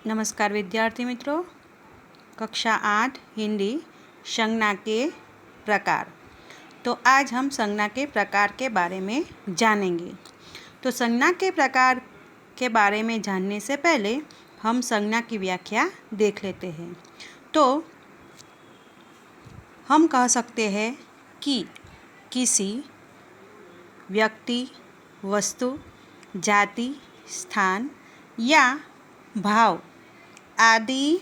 नमस्कार विद्यार्थी मित्रों, कक्षा 8 हिंदी संज्ञा के प्रकार। तो आज हम संज्ञा के प्रकार के बारे में जानेंगे। तो संज्ञा के प्रकार के बारे में जानने से पहले हम संज्ञा की व्याख्या देख लेते हैं। तो हम कह सकते हैं कि किसी व्यक्ति, वस्तु, जाति, स्थान या भाव आदि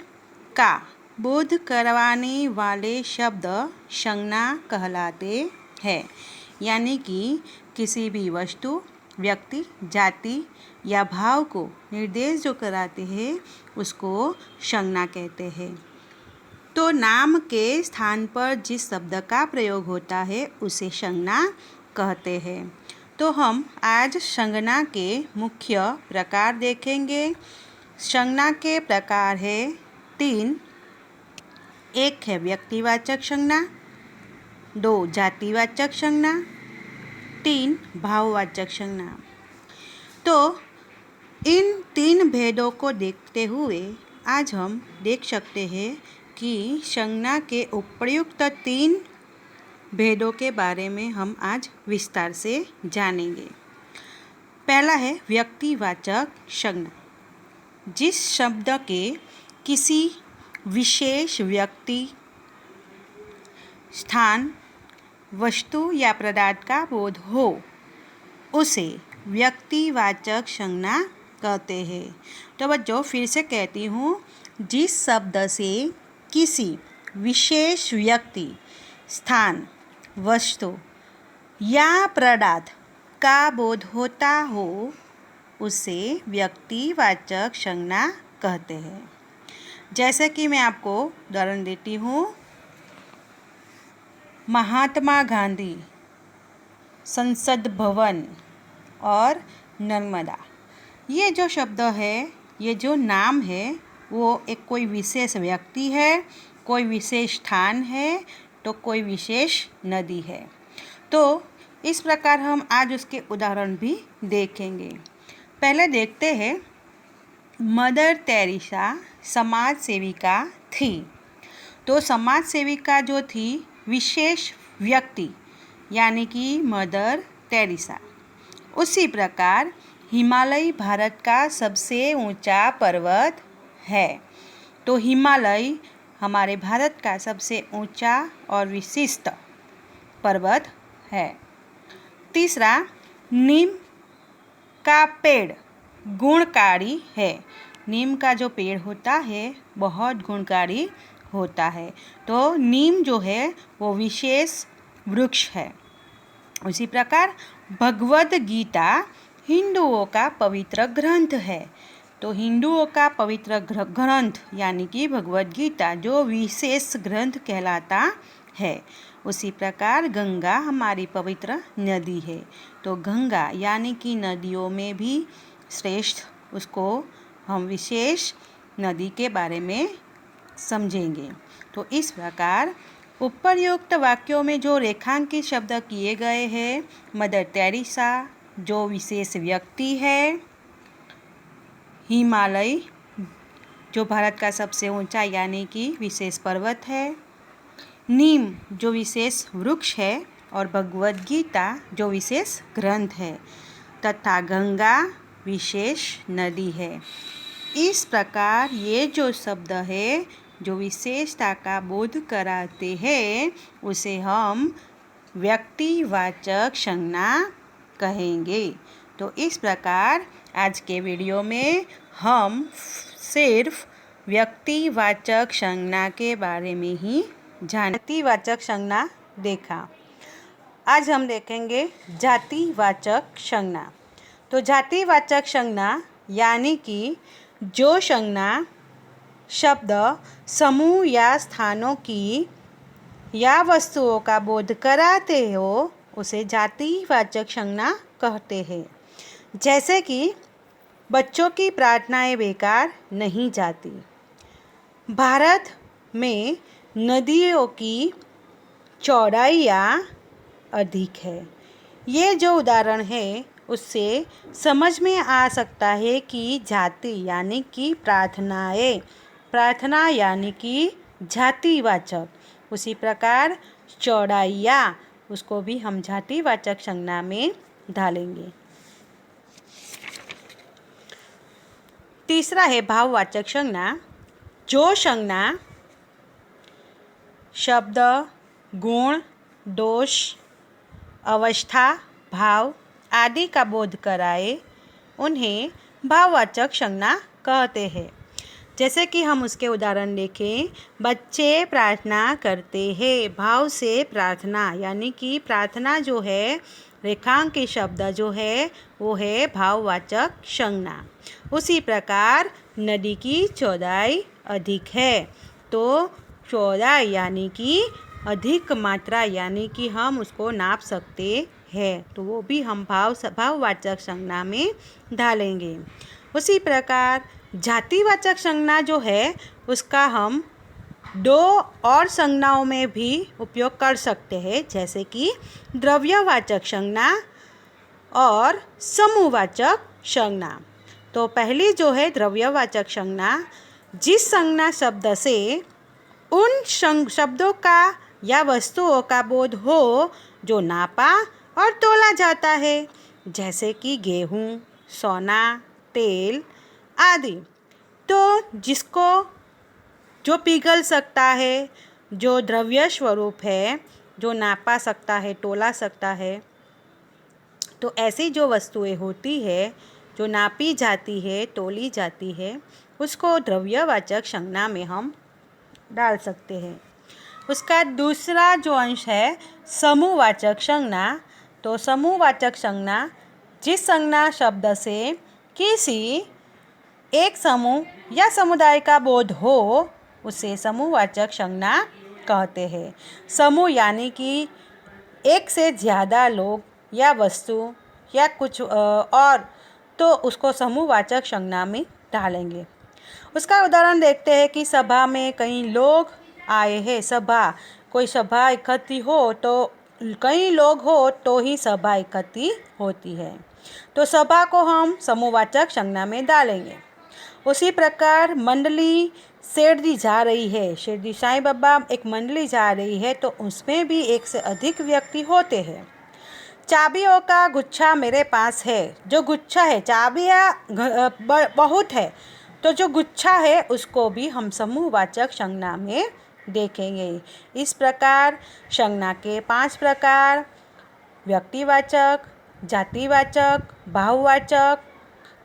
का बोध करवाने वाले शब्द संज्ञा कहलाते हैं। यानी कि किसी भी वस्तु, व्यक्ति, जाति या भाव को निर्देश जो कराते हैं उसको संज्ञा कहते हैं। तो नाम के स्थान पर जिस शब्द का प्रयोग होता है उसे संज्ञा कहते हैं। तो हम आज संज्ञा के मुख्य प्रकार देखेंगे। संज्ञा के प्रकार है 3। एक है व्यक्तिवाचक संज्ञा, 2 जातिवाचक संज्ञा, 3 भाववाचक संज्ञा। तो इन 3 भेदों को देखते हुए आज हम देख सकते हैं कि संज्ञा के उपयुक्त 3 भेदों के बारे में हम आज विस्तार से जानेंगे। पहला है व्यक्तिवाचक संज्ञा। जिस शब्द के किसी विशेष व्यक्ति, स्थान, वस्तु या पदार्थ का बोध हो उसे व्यक्तिवाचक संज्ञा कहते हैं। तो बच्चों फिर से कहती हूँ, जिस शब्द से किसी विशेष व्यक्ति, स्थान, वस्तु या पदार्थ का बोध होता हो उसे व्यक्तिवाचक संज्ञा कहते हैं। जैसे कि मैं आपको उदाहरण देती हूँ, महात्मा गांधी, संसद भवन और नर्मदा। ये जो शब्द है, ये जो नाम है, वो एक कोई विशेष व्यक्ति है, कोई विशेष स्थान है, तो कोई विशेष नदी है। तो इस प्रकार हम आज उसके उदाहरण भी देखेंगे। पहले देखते हैं, मदर टेरेसा समाज सेविका थी। तो समाज सेविका जो थी विशेष व्यक्ति यानी कि मदर टेरेसा। उसी प्रकार हिमालय भारत का सबसे ऊंचा पर्वत है। तो हिमालय हमारे भारत का सबसे ऊंचा और विशिष्ट पर्वत है। तीसरा, नीम का पेड़ गुणकारी है। नीम का जो पेड़ होता है बहुत गुणकारी होता है। तो नीम जो है वो विशेष वृक्ष है। उसी प्रकार भगवद गीता हिंदुओं का पवित्र ग्रंथ है। तो हिंदुओं का पवित्र ग्रंथ यानी कि भगवद गीता जो विशेष ग्रंथ कहलाता है। उसी प्रकार गंगा हमारी पवित्र नदी है। तो गंगा यानी कि नदियों में भी श्रेष्ठ, उसको हम विशेष नदी के बारे में समझेंगे। तो इस प्रकार उपर्युक्त वाक्यों में जो रेखांकित शब्द किए गए हैं, मदर टेरेसा जो विशेष व्यक्ति है, हिमालय जो भारत का सबसे ऊंचा यानी कि विशेष पर्वत है, नीम जो विशेष वृक्ष है और भगवद गीता जो विशेष ग्रंथ है, तथा गंगा विशेष नदी है। इस प्रकार ये जो शब्द है जो विशेषता का बोध कराते हैं उसे हम व्यक्तिवाचक संज्ञा कहेंगे। तो इस प्रकार आज के वीडियो में हम सिर्फ व्यक्तिवाचक संज्ञा के बारे में ही जातिवाचक संज्ञा देखा। आज हम देखेंगे जातिवाचक संज्ञा। तो जातिवाचक संज्ञा यानी कि जो संज्ञा शब्द समूह या स्थानों की या वस्तुओं का बोध कराते हो उसे जातिवाचक संज्ञा कहते हैं। जैसे कि बच्चों की प्रार्थनाएं बेकार नहीं जाती, भारत में नदियों की चौड़ाई अधिक है। ये जो उदाहरण है उससे समझ में आ सकता है कि जाति यानी कि प्रार्थनाएं, प्रार्थना यानी कि जातिवाचक। उसी प्रकार चौड़ाइया, उसको भी हम जातिवाचक संज्ञा में डालेंगे। तीसरा है भाववाचक संज्ञा। जो संज्ञा शब्द, गुण, दोष, अवस्था, भाव आदि का बोध कराए उन्हें भाववाचक संज्ञा कहते हैं। जैसे कि हम उसके उदाहरण देखें, बच्चे प्रार्थना करते हैं, भाव से प्रार्थना यानी कि प्रार्थना जो है रेखांकित शब्द जो है वो है भाववाचक संज्ञा। उसी प्रकार नदी की चौड़ाई अधिक है, तो चौड़ाई यानी कि अधिक मात्रा यानी कि हम उसको नाप सकते हैं, तो वो भी हम भाववाचक संज्ञा में डालेंगे। उसी प्रकार जातिवाचक संज्ञा जो है उसका हम दो और संज्ञाओं में भी उपयोग कर सकते हैं, जैसे कि द्रव्यवाचक संज्ञा और समूहवाचक संज्ञा। तो पहली जो है द्रव्यवाचक संज्ञा, जिस संज्ञा शब्द से उन शब्दों का या वस्तुओं का बोध हो जो नापा और तोला जाता है, जैसे कि गेहूँ, सोना, तेल आदि। तो जिसको जो पिघल सकता है, जो द्रव्य स्वरूप है, जो नापा सकता है, तोला सकता है, तो ऐसी जो वस्तुएं होती है जो नापी जाती है, तोली जाती है, उसको द्रव्यवाचक संज्ञा में हम डाल सकते हैं। उसका दूसरा जो अंश है समूहवाचक संज्ञा। तो समूहवाचक संज्ञा जिस संज्ञा शब्द से किसी एक समूह या समुदाय का बोध हो उसे समूहवाचक संज्ञा कहते हैं। समूह यानी कि एक से ज़्यादा लोग या वस्तु या कुछ और, तो उसको समूहवाचक संज्ञा में डालेंगे। उसका उदाहरण देखते हैं कि सभा में कई लोग आए हैं। कोई सभा इकट्ठी हो तो कई लोग हो तो ही सभा इकट्ठी होती है, तो सभा को हम समूहवाचक संज्ञा में डालेंगे। उसी प्रकार मंडली शिरडी जा रही है, शिरडी साईं बाबा एक मंडली जा रही है, तो उसमें भी एक से अधिक व्यक्ति होते हैं। चाबियों का गुच्छा मेरे पास है। जो गुच्छा है, चाबियाँ बहुत है, तो जो गुच्छा है उसको भी हम समूहवाचक संज्ञा में देखेंगे। इस प्रकार संज्ञा के 5 प्रकार: व्यक्तिवाचक, जातिवाचक, भाववाचक,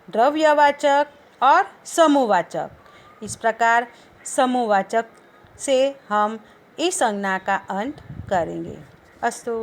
द्रव्यवाचक और समूहवाचक। इस प्रकार समूहवाचक से हम इस संज्ञा का अंत करेंगे। अस्तु।